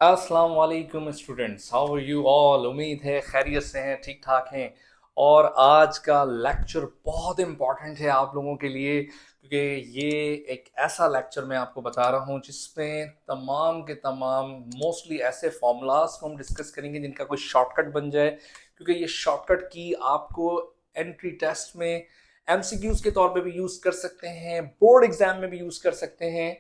अस्सलाम वालेकुम students, how are you all. उम्मीद है खैरियत से हैं, ठीक ठाक हैं। और आज का लेक्चर बहुत इम्पॉर्टेंट है आप लोगों के लिए, क्योंकि ये एक ऐसा लेक्चर मैं आपको बता रहा हूँ जिसमें तमाम के तमाम मोस्टली ऐसे फॉर्मूलाज को हम डिस्कस करेंगे जिनका कोई शॉर्टकट बन जाए, क्योंकि ये शॉर्टकट की आपको एंट्री टेस्ट में एमसीक्यूज के तौर पे भी यूज़ कर सकते हैं, बोर्ड एग्जाम में भी यूज़ कर सकते हैं।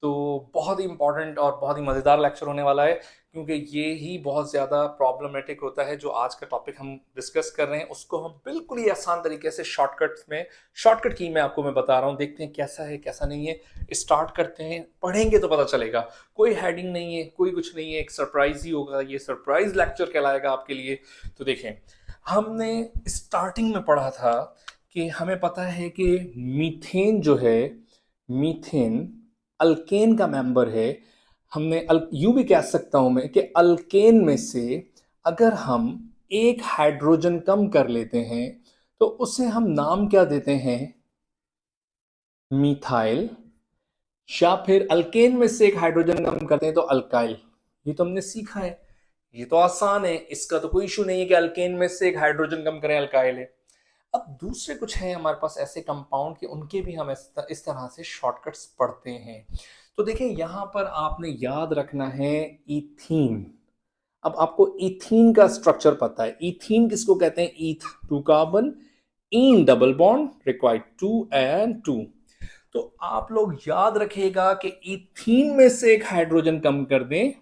तो बहुत ही इंपॉर्टेंट और बहुत ही मज़ेदार लेक्चर होने वाला है, क्योंकि ये ही बहुत ज़्यादा प्रॉब्लमेटिक होता है। जो आज का टॉपिक हम डिस्कस कर रहे हैं उसको हम बिल्कुल ही आसान तरीके से शॉर्टकट्स में, शॉर्टकट की मैं आपको बता रहा हूँ। देखते हैं कैसा है कैसा नहीं है। स्टार्ट करते हैं, पढ़ेंगे तो पता चलेगा। कोई हेडिंग नहीं है, कोई कुछ नहीं है, एक सरप्राइज ही होगा। ये सरप्राइज लेक्चर कहलाएगा आपके लिए। तो देखें, हमने स्टार्टिंग में पढ़ा था कि हमें पता है कि मीथेन जो है, मीथेन अल्केन का मेंबर है। हमने यूं भी कह सकता हूं मैं कि अल्केन में से अगर हम एक हाइड्रोजन कम कर लेते हैं तो उसे हम नाम क्या देते हैं? मीथाइल। या फिर अल्केन में से एक हाइड्रोजन कम करते हैं तो अल्काइल। ये तो हमने सीखा है, ये तो आसान है, इसका तो कोई इशू नहीं है कि अल्केन में से एक हाइड्रोजन कम करें, अल्काइल है। अब दूसरे कुछ हैं हमारे पास ऐसे कंपाउंड के, उनके भी हम इस तरह से शॉर्टकट्स पढ़ते हैं। तो देखें, यहां पर आपने याद रखना है इथीन। अब आपको इथीन का स्ट्रक्चर पता है। इथीन किसको कहते हैं? ईथ, two carbon, in double bond, required two and two. तो आप लोग याद रखिएगा कि इथीन में से एक हाइड्रोजन कम कर दें,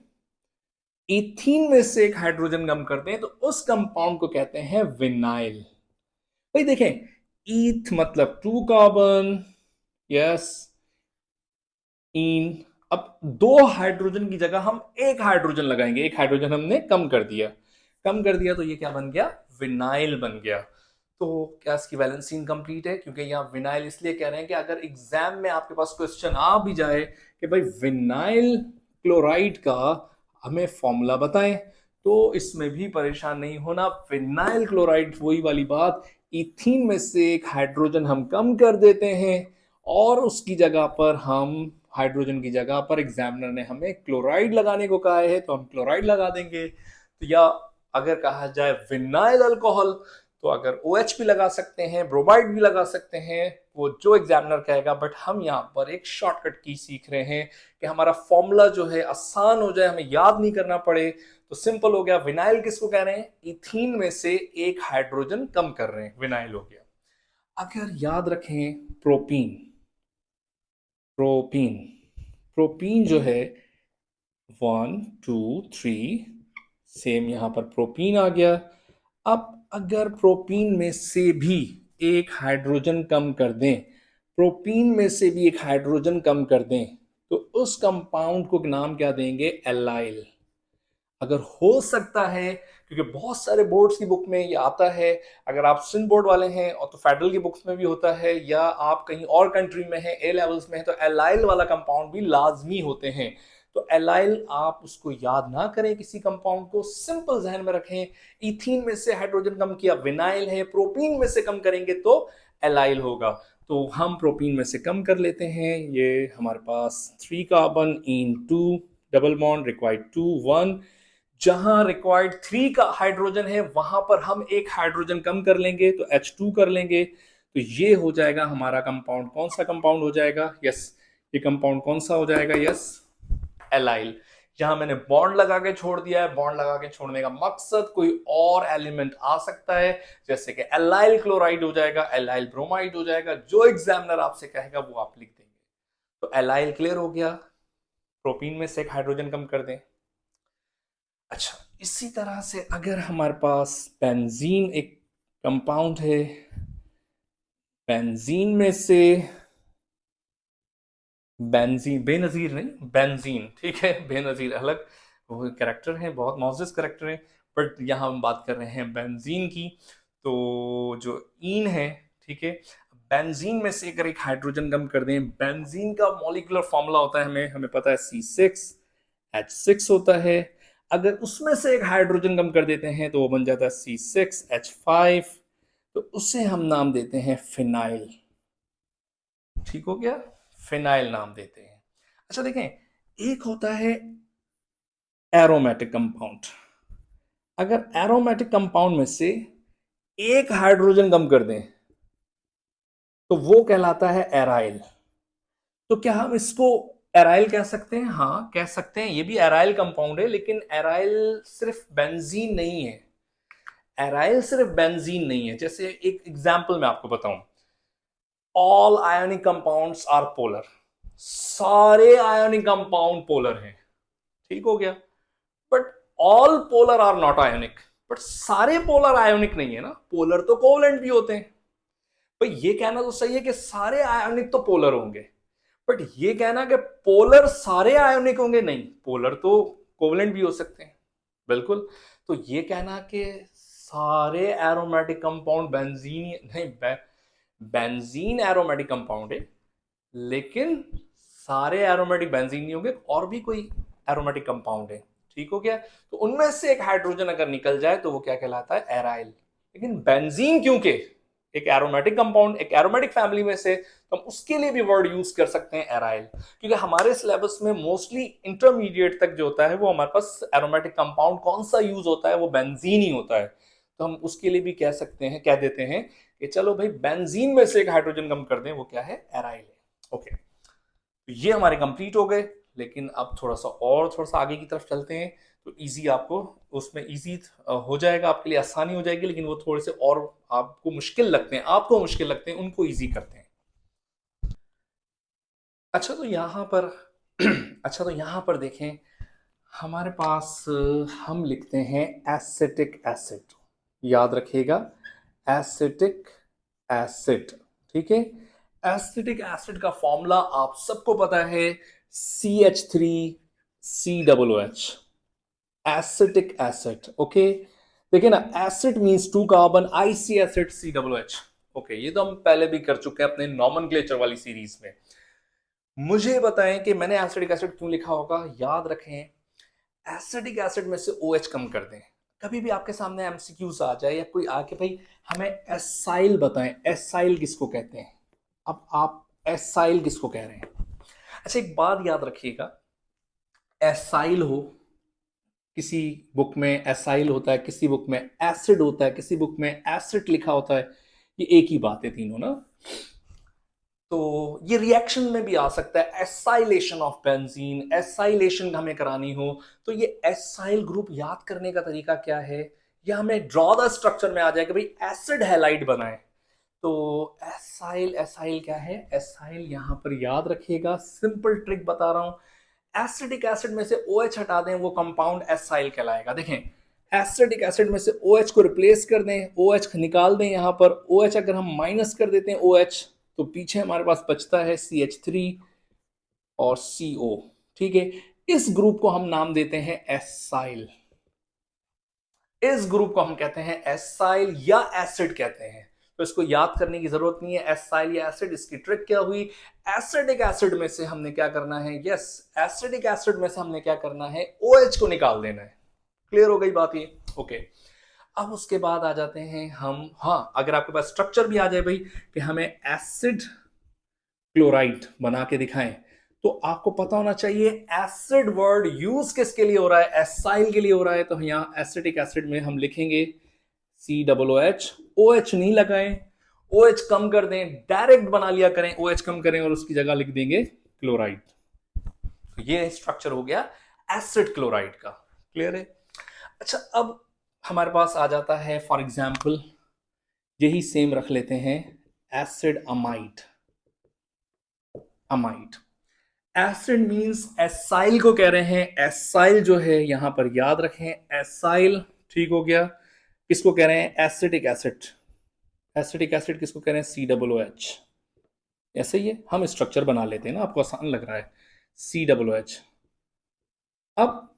इथीन में से एक हाइड्रोजन कम कर दें तो उस कंपाउंड को कहते हैं विनाइल। भाई देखें, ईथ मतलब टू कार्बन, यस, इन। अब दो हाइड्रोजन की जगह हम एक हाइड्रोजन लगाएंगे, एक हाइड्रोजन हमने कम कर दिया, कम कर दिया तो ये क्या बन गया? विनाइल बन गया। तो क्या इसकी वैलेंसी इनकम्प्लीट है? क्योंकि यहाँ विनाइल इसलिए कह रहे हैं कि अगर एग्जाम में आपके पास क्वेश्चन आ भी जाए कि भाई विनाइल क्लोराइड का हमें फॉर्मूला बताएं, तो इसमें भी परेशान नहीं होना। विनाइल क्लोराइड, वही वाली बात, इथीन में से एक हाइड्रोजन हम कम कर देते हैं और उसकी जगह पर हम, हाइड्रोजन की जगह पर एग्जामिनर ने हमें क्लोराइड लगाने को कहा है तो हम क्लोराइड लगा देंगे। तो या अगर कहा जाए विनाइल अल्कोहल, तो अगर ओ OH भी लगा सकते हैं, ब्रोमाइड भी लगा सकते हैं, वो जो एग्जामिनर कहेगा। बट हम यहाँ पर एक शॉर्टकट की सीख रहे हैं कि हमारा फॉर्मूला जो है आसान हो जाए, हमें याद नहीं करना पड़े। तो सिंपल हो गया। विनाइल किसको कह रहे हैं? इथीन में से एक हाइड्रोजन कम कर रहे हैं, विनाइल हो गया। अगर याद रखें, प्रोपीन, प्रोपीन, प्रोपीन जो है 1 2 3, सेम यहां पर प्रोपीन आ गया। अब अगर प्रोपीन में से भी एक हाइड्रोजन कम कर दें, प्रोपीन में से भी एक हाइड्रोजन कम कर दें तो उस कंपाउंड को नाम क्या देंगे? एलाइल। अगर हो सकता है, क्योंकि बहुत सारे बोर्ड्स की बुक में ये आता है, अगर आप सिंध बोर्ड वाले हैं और तो फेडरल की बुक्स में भी होता है, या आप कहीं और कंट्री में हैं, ए लेवल्स में है, तो एलाइल वाला कंपाउंड भी लाजमी होते हैं। तो एलाइल आप उसको याद ना करें, किसी कंपाउंड को सिंपल जहन में रखें। इथीन में से हाइड्रोजन कम किया, विनाइल है। प्रोपीन में से कम करेंगे तो एलाइल होगा। तो हम प्रोपीन में से कम कर लेते हैं। ये हमारे पास 3 carbon in two double bond, required 2 1। जहां रिक्वायर्ड 3 का हाइड्रोजन है वहां पर हम एक हाइड्रोजन कम कर लेंगे तो H2 कर लेंगे। तो ये हो जाएगा हमारा कंपाउंड। कौन सा कंपाउंड हो जाएगा? यस, ये कंपाउंड कौन सा हो जाएगा? Yes, allyl. यहां मैंने बॉन्ड लगा के छोड़ दिया है। बॉन्ड लगा के छोड़ने का मकसद, कोई और एलिमेंट आ सकता है, जैसे कि एलाइल क्लोराइड हो जाएगा, एलाइल ब्रोमाइड हो जाएगा। जो एग्जामिनर आपसे कहेगा वो आप लिख देंगे। तो एलाइल क्लियर हो गया, प्रोपीन में से एक हाइड्रोजन कम कर दें। अच्छा, इसी तरह से अगर हमारे पास बेंजीन एक कंपाउंड है, बेंजीन में से, बेंजीन, बेनजीर नहीं, बेंजीन, ठीक है, बेनजीर अलग, वो कैरेक्टर है, बहुत मौजूद कैरेक्टर है। बट यहाँ हम बात कर रहे हैं बेंजीन की। तो जो ईन है, ठीक है, बेंजीन में से अगर एक हाइड्रोजन कम कर दें, बेंजीन का मॉलिक्यूलर फॉर्मूला होता है, हमें हमें पता है, C6H6 होता है। अगर उसमें से एक हाइड्रोजन कम कर देते हैं तो वो बन जाता है C6H5। तो उसे हम नाम देते हैं फिनाइल। ठीक हो गया, फिनाइल नाम देते हैं। अच्छा देखें, एक होता है एरोमेटिक कंपाउंड, अगर एरोमेटिक कंपाउंड में से एक हाइड्रोजन कम कर दें तो वो कहलाता है एराइल। तो क्या हम इसको एराइल कह सकते हैं? हाँ कह सकते हैं, ये भी एराइल कंपाउंड है, लेकिन एराइल सिर्फ बेंजीन नहीं है। एराइल सिर्फ बेंजीन नहीं है। जैसे एक एग्जांपल मैं आपको बताऊं, all ionic compounds are polar, सारे आयोनिक कंपाउंड पोलर हैं, ठीक हो गया। But all polar are not ionic, but सारे पोलर आयोनिक नहीं है ना, पोलर तो कोवलेंट भी होते हैं। भाई ये कहना तो सही है कि सारे आयोनिक तो पोलर होंगे, बट ये कहना कि पोलर सारे आयोनिक होंगे, नहीं, पोलर तो कोवलेंट भी हो सकते हैं, बिल्कुल। तो ये कहना कि सारे एरोमेटिक कंपाउंड बेंजीन नहीं, बेंजीन एरोमेटिक कंपाउंड है, लेकिन सारे एरोमेटिक बेंजीन नहीं होंगे, और भी कोई एरोमेटिक कंपाउंड है, ठीक हो गया। तो उनमें से एक हाइड्रोजन अगर निकल जाए तो वो क्या कहलाता है? एराइल। लेकिन बेंजीन क्योंकि एक एरोमेटिक कंपाउंड, एक एरोमेटिक फैमिली में से, तो हम उसके लिए भी वर्ड यूज कर सकते हैं एराइल, क्योंकि हमारे सिलेबस में मोस्टली इंटरमीडिएट तक जो होता है वो हमारे पास एरोमेटिक कंपाउंड कौन सा यूज होता है, वो बेंजीन ही होता है। तो हम उसके लिए भी कह सकते हैं, कह देते हैं कि चलो भाई बेंजीन में से एक हाइड्रोजन कम कर दें, वो क्या है? एराइल है। ओके, तो ये हमारे कंप्लीट हो गए। लेकिन अब थोड़ा सा आगे की तरफ चलते हैं, तो इजी आपको उसमें इजी हो जाएगा, आपके लिए आसानी हो जाएगी। लेकिन वो थोड़े से और आपको मुश्किल लगते हैं, उनको इजी करते हैं। अच्छा तो यहाँ पर अच्छा तो यहाँ पर देखें, हमारे पास हम लिखते हैं एसिटिक एसिड, याद रखिएगा, एसिटिक एसिड, ठीक है। एसिटिक एसिड का फॉर्मूला आप सबको पता है, CH3COOH, एसिटिक एसिड। ओके, देखिए ना, acid means two carbon, ic acid COOH। Okay, ये तो हम पहले भी कर चुके हैं अपने नॉमेनक्लेचर वाली सीरीज में। मुझे बताएं कि मैंने एसिटिक एसिड क्यों लिखा होगा। याद रखें, एसिडिक एसिड में से OH कम कर दें। कभी भी आपके सामने एमसीक्यूज आ जाए या कोई आके भाई हमें एसाइल बताएं, एसाइल किसको कहते हैं, अब आप एसाइल किसको कह रहे हैं? अच्छा एक बात याद रखिएगा, एसाइल हो, किसी बुक में एसाइल होता है, किसी बुक में एसिड होता है, किसी बुक में एसिड लिखा होता है, ये एक ही बात है तीनों ना। तो ये रिएक्शन में भी आ सकता है, एसाइलेशन ऑफ बेंजीन, एसाइलेशन हमें करानी हो तो ये एसाइल ग्रुप याद करने का तरीका क्या है, या हमें ड्रॉ द स्ट्रक्चर में आ जाए कि भाई एसिड हैलाइड बनाए। तो एसाइल, एसाइल क्या है? एसाइल यहां पर याद रखिएगा, सिंपल ट्रिक बता रहा हूं, एसिडिक एसिड में से OH हटा दें, वो कंपाउंड एसाइल कहलाएगा। देखें, एसिडिक एसिड में से OH को रिप्लेस कर दें, OH निकाल दें, यहां पर OH अगर हम माइनस कर देते हैं OH, तो पीछे हमारे पास बचता है CH3 और CO, ठीक है। इस ग्रुप को हम नाम देते हैं एसाइल, इस ग्रुप को हम कहते हैं एसाइल या एसिड कहते हैं। तो इसको याद करने की जरूरत नहीं है, एसाइल या एसिड। इसकी ट्रिक क्या हुई, एसिडिक एसिड में से हमने क्या करना है, यस, एसिडिक एसिड में से हमने क्या करना है, OH को निकाल देना है। क्लियर हो गई बात ये? ओके, अब उसके बाद आ जाते हैं हम, हाँ अगर आपके पास स्ट्रक्चर भी आ जाए भाई कि हमें एसिड क्लोराइड बना के दिखाएं, तो आपको पता होना चाहिए एसिड वर्ड यूज किसके लिए हो रहा है, एसाइल के लिए हो रहा है। तो यहां एसिटिक एसिड में हम लिखेंगे COOH, OH नहीं लगाएं, OH कम कर दें, डायरेक्ट बना लिया करें, OH कम करें और उसकी जगह लिख देंगे क्लोराइड। तो ये स्ट्रक्चर हो गया एसिड क्लोराइड का। क्लियर है? अच्छा अब हमारे पास आ जाता है, फॉर एग्जाम्पल यही सेम रख लेते हैं, acid amide. Amide, acid means acyl को कह रहे हैं, एसाइल जो है यहां पर याद रखें, एसाइल, ठीक हो गया। किसको कह रहे हैं? Acetic acid. एसिटिक एसिड किसको कह रहे हैं? COOH। ऐसे ही है, हम स्ट्रक्चर बना लेते हैं ना, आपको आसान लग रहा है, COOH। अब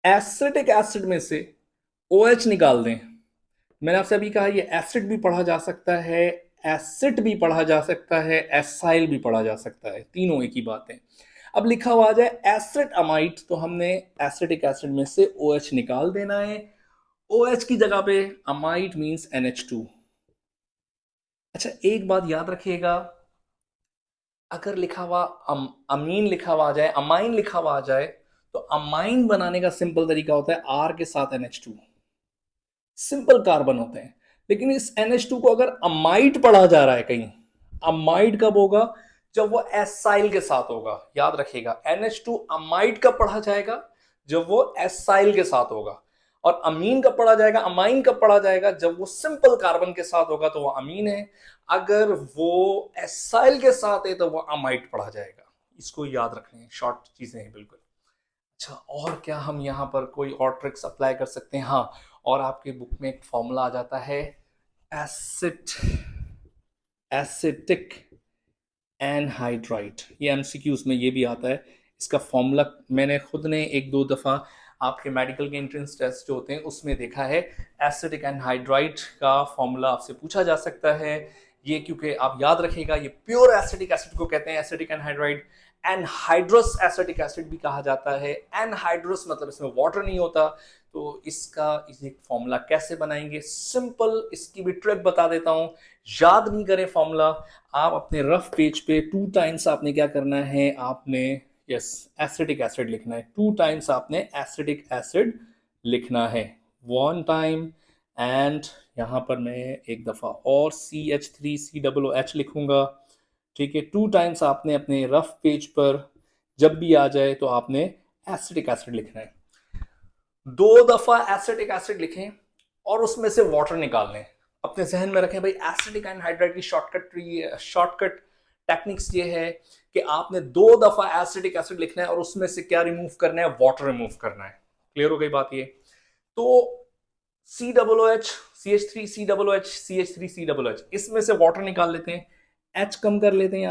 एसिटिक एसिड में से OH निकाल दें। मैंने आपसे अभी कहा ये एसिड भी पढ़ा जा सकता है, एसिड भी पढ़ा जा सकता है, एसाइल भी पढ़ा जा सकता है, तीनों एक ही बात है। अब लिखा हुआ आ जाए एसिड अमाइड, तो हमने एसिडिक एसिड में से OH निकाल देना है, OH की जगह पे अमाइड मींस NH2। अच्छा एक बात याद रखिएगा, अगर लिखा हुआ अमीन लिखा हुआ आ जाए, अमाइन लिखा हुआ आ जाए, तो अमाइन बनाने का सिंपल तरीका होता है आर के साथ NH2, सिंपल कार्बन होते हैं। लेकिन इस NH2 को अगर अमाइड पढ़ा जा रहा है कहीं, अमाइड कब होगा? जब वो एसाइल के साथ होगा। याद रखिएगा, NH2 अमाइड कब पढ़ा जाएगा? जब वो एसाइल के साथ होगा। और अमीन कब पढ़ा जाएगा, अमाइन कब पढ़ा जाएगा? जब वो सिंपल कार्बन के साथ होगा तो वो अमीन है। अगर वो एसाइल के साथ है तो वो अमाइड पढ़ा जाएगा। इसको याद रखना है, शॉर्ट चीजें हैं बिल्कुल। अच्छा, और क्या हम यहाँ पर कोई और ट्रिक्स अप्लाई कर सकते हैं? हाँ, और आपके बुक में एक फॉर्मूला आ जाता है एसिटिक एनहाइड्राइड। ये एमसीक्यूज में ये भी आता है। इसका फॉर्मूला मैंने खुद ने एक दो दफ़ा आपके मेडिकल के एंट्रेंस टेस्ट जो होते हैं उसमें देखा है। एसिटिक एनहाइड्राइड का फॉर्मूला आपसे पूछा जा सकता है। ये क्योंकि आप याद रखिएगा, ये प्योर एसिटिक एसिड को कहते हैं acetic anhydride. Anhydrous acetic acid भी कहा जाता है। एनहाइड्रस मतलब इसमें वाटर नहीं होता। तो इसका एक फॉर्मूला कैसे बनाएंगे? सिंपल, इसकी भी ट्रिक बता देता हूं। याद नहीं करें फॉर्मूला, आप अपने रफ पेज पे 2 टाइम्स आपने क्या करना है, आपने यस एसिटिक एसिड लिखना है। 2 टाइम्स आपने एसिटिक एसिड लिखना है, 1 टाइम एंड यहां पर मैं एक दफा और CH3COOH लिखूंगा। ठीक है, 2 टाइम्स आपने अपने रफ पेज पर जब भी आ जाए तो आपने एसिटिक एसिड लिखना है। 2 दफा एसिटिक एसिड लिखें और उसमें से वाटर निकाल लें। अपने जहन में रखें भाई, एसिटिक एनहाइड्राइड की शॉर्टकट टेक्निक्स ये है कि आपने 2 दफा एसिटिक एसिड लिखना है और उसमें से क्या रिमूव करना है? वाटर रिमूव करना है। क्लियर हो गई बात? ये तो COOH, CH3COOH, CH3COOH, इसमें से वाटर निकाल लेते हैं, H कम कर लेते हैं,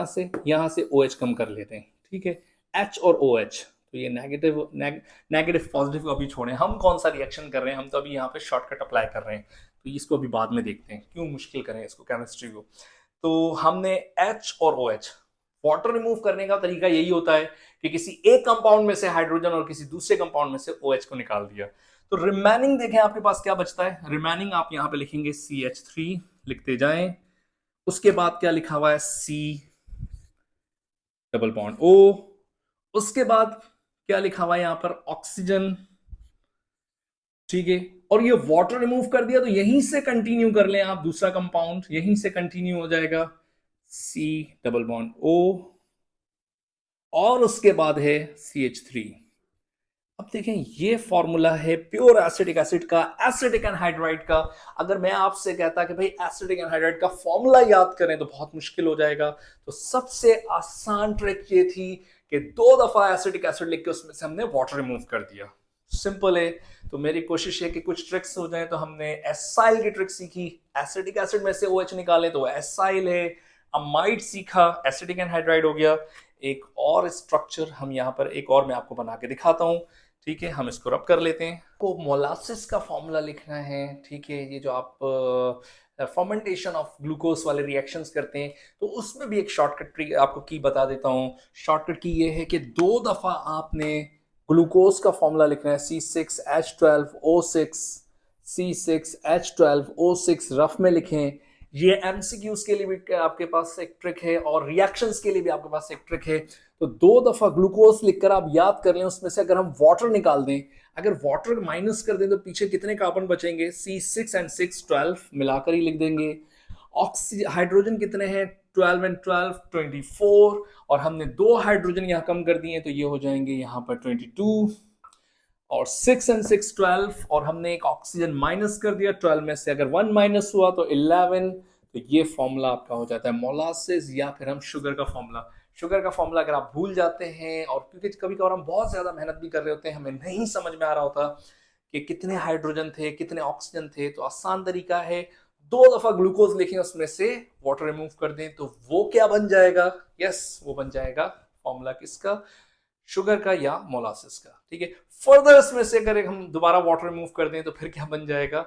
यहां से OH कम कर लेते हैं। ठीक है, H और OH, तो ये नेगेटिव पॉजिटिव को अभी छोड़ें, हम कौन सा रिएक्शन कर रहे हैं, हम तो अभी यहाँ पे शॉर्टकट अप्लाई कर रहे हैं, तो इसको अभी बाद में देखते हैं, क्यों मुश्किल करें इसको, केमिस्ट्री को। तो हमने H और OH, वाटर रिमूव करने का तरीका यही होता है कि किसी एक कंपाउंड में से हाइड्रोजन और किसी दूसरे कंपाउंड में से OH को निकाल दिया। तो रिमेनिंग देखें आपके पास क्या बचता है। रिमेनिंग आप यहां पे लिखेंगे CH3 लिखते जाएं, उसके बाद क्या लिखा हुआ है? C डबल बॉन्ड O, उसके बाद क्या लिखा हुआ है यहां पर? ऑक्सीजन। ठीक है, और ये वाटर रिमूव कर दिया तो यहीं से कंटिन्यू कर लें आप, दूसरा कंपाउंड यहीं से कंटिन्यू हो जाएगा, C डबल बॉन्ड O, और उसके बाद है CH3। अब देखें, ये फॉर्मूला है प्योर एसिटिक एसिड का, एसिटिक एनहाइड्राइड का। अगर मैं आपसे कहता कि भाई एसिटिक एनहाइड्राइड का फॉर्मूला याद करें तो बहुत मुश्किल हो जाएगा। तो सबसे आसान ट्रिक ये थी कि 2 दफा एसिटिक एसिड लिख के उसमें से हमने वाटर रिमूव कर दिया। सिंपल है। तो मेरी कोशिश है कि कुछ ट्रिक्स हो जाए। तो हमने एसाइल की ट्रिक सीखी, एसिटिक एसिड में से OH निकाले तो एसाइल है। अमाइड सीखा, एसिटिक एनहाइड्राइड हो गया। एक और स्ट्रक्चर हम यहाँ पर एक और मैं आपको बना के दिखाता हूँ। ठीक है, हम इसको रब कर लेते हैं। को मोलासिस का फॉर्मूला लिखना है। ठीक है, ये जो आप फर्मेंटेशन ऑफ ग्लूकोज वाले रिएक्शंस करते हैं तो उसमें भी एक शॉर्टकट ट्रिक आपको की बता देता हूँ। शॉर्टकट की ये है कि 2 दफा आपने ग्लूकोज का फॉर्मूला लिखना है, C6H12O6, C6H12O6 रफ में लिखें। ये एमसीक्यूज के लिए भी आपके पास एक ट्रिक है और रिएक्शंस के लिए भी आपके पास एक ट्रिक है। तो 2 दफा ग्लूकोज लिखकर आप याद कर लें, उसमें से अगर हम वाटर निकाल दें, अगर वाटर माइनस कर दें तो पीछे कितने कार्बन बचेंगे? C6 and 6 12 मिलाकर ही लिख देंगे। ऑक्सीजन हाइड्रोजन कितने हैं? 12 and 12 24, और हमने 2 हाइड्रोजन यहाँ कम कर दिए तो ये हो जाएंगे यहाँ पर 22, और 6 and 6 12, और हमने एक ऑक्सीजन माइनस कर दिया 12 में से, अगर 1 माइनस हुआ तो 11। तो ये फॉर्मूला आपका हो जाता है मोलासिस, या फिर हम शुगर का फॉर्मूला अगर आप भूल जाते हैं, और क्योंकि कभी कभार हम बहुत ज्यादा मेहनत भी कर रहे होते हैं, हमें नहीं समझ में आ रहा होता कि कितने हाइड्रोजन थे कितने ऑक्सीजन थे, तो आसान तरीका है 2 दफा ग्लूकोज लिखें, उसमें से वाटर रिमूव कर दें, तो वो क्या बन जाएगा? यस, वो बन जाएगा फॉर्मूला किसका? शुगर का या मोलासिस का। ठीक है, फर्दर इसमें से अगर हम दोबारा वाटर रिमूव कर दें तो फिर क्या बन जाएगा?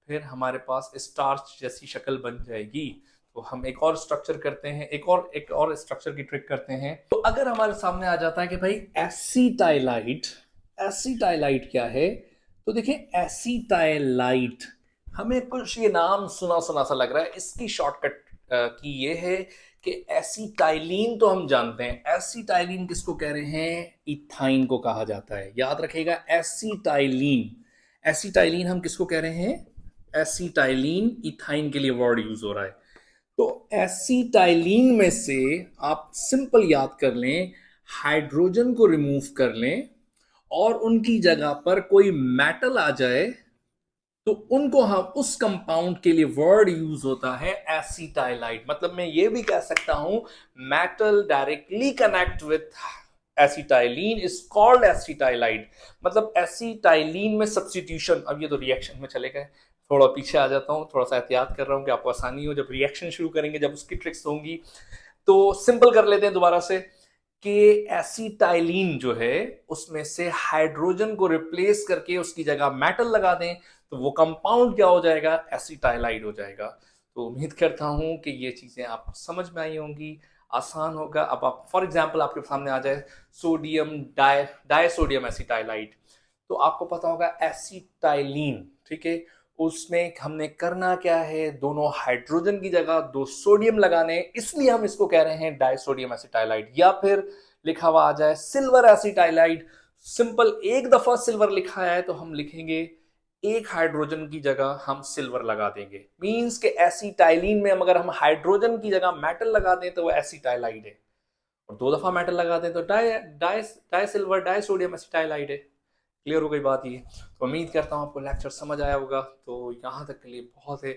फिर हमारे पास स्टार्च जैसी शक्ल बन जाएगी। तो हम एक और स्ट्रक्चर करते हैं, एक और स्ट्रक्चर की ट्रिक करते हैं। तो अगर हमारे सामने आ जाता है कि भाई एसीटाइलाइट क्या है, तो देखिए एसीटाइलाइट, हमें कुछ ये नाम सुना सुना सा लग रहा है। इसकी शॉर्टकट की ये है कि एसिटाइलिन तो हम जानते हैं, एसिटाइलिन किसको कह रहे हैं? इथाइन को कहा जाता है। याद रखेगा, एसिटाइलिन। एसिटाइलिन हम किसको कह रहे हैं? एसिटाइलिन इथाइन के लिए वर्ड यूज हो रहा है। तो एसिटाइलिन में से आप सिंपल याद कर लें, हाइड्रोजन को रिमूव कर लें और उनकी जगह पर कोई मेटल आ जाए, तो उनको हम उस कंपाउंड के लिए वर्ड यूज होता है एसिटाइलाइट। मतलब मैं ये भी कह सकता हूं, metal directly connect with acetylene is called acetylide. मतलब एसिटाइलिन में सब्स्टिट्यूशन। अब ये तो रिएक्शन में चले गए, थोड़ा पीछे आ जाता हूं, थोड़ा सा एहतियात कर रहा हूं कि आपको आसानी हो। जब रिएक्शन शुरू करेंगे, जब उसकी ट्रिक्स होंगी, तो सिंपल कर लेते हैं दोबारा से कि एसिटाइलिन जो है उसमें से हाइड्रोजन को रिप्लेस करके उसकी जगह मेटल लगा दें, तो वो कंपाउंड क्या हो जाएगा? एसिटाइलाइड हो जाएगा। तो उम्मीद करता हूं कि ये चीजें आपको समझ में आई होंगी, आसान होगा। अब आप फॉर एग्जांपल आपके सामने आ जाए सोडियम डायसोडियम एसिटाइलाइड, तो आपको पता होगा एसिटाइलिन, ठीक है, उसमें हमने करना क्या है? दोनों हाइड्रोजन की जगह दो सोडियम लगाने, इसलिए हम इसको कह रहे हैं डायसोडियम एसिटाइलाइड। या फिर लिखा हुआ आ जाए सिल्वर एसिटाइलाइड, सिंपल एक दफा सिल्वर लिखा है तो हम लिखेंगे एक हाइड्रोजन की जगह हम सिल्वर लगा देंगे। मींस के एसिटाइलिन में अगर हम हाइड्रोजन की जगह मेटल लगा दें तो वो एसिटाइलाइड है, और दो दफा मेटल लगा दें तो di di di silver di sodium acetylide है। क्लियर हो गई बात ये? तो उम्मीद करता हूँ आपको लेक्चर समझ आया होगा। तो यहाँ तक के लिए बहुत है,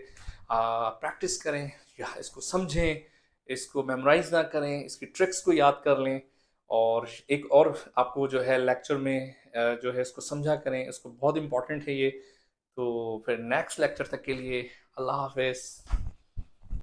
प्रैक्टिस करें या इसको समझें, इसको मेमोराइज ना करें, इसकी ट्रिक्स को याद कर लें, और एक और आपको जो है लेक्चर में जो है इसको समझा करें, इसको बहुत इंपॉर्टेंट है ये। तो फिर नेक्स्ट लेक्चर तक के लिए अल्लाह हाफिज़।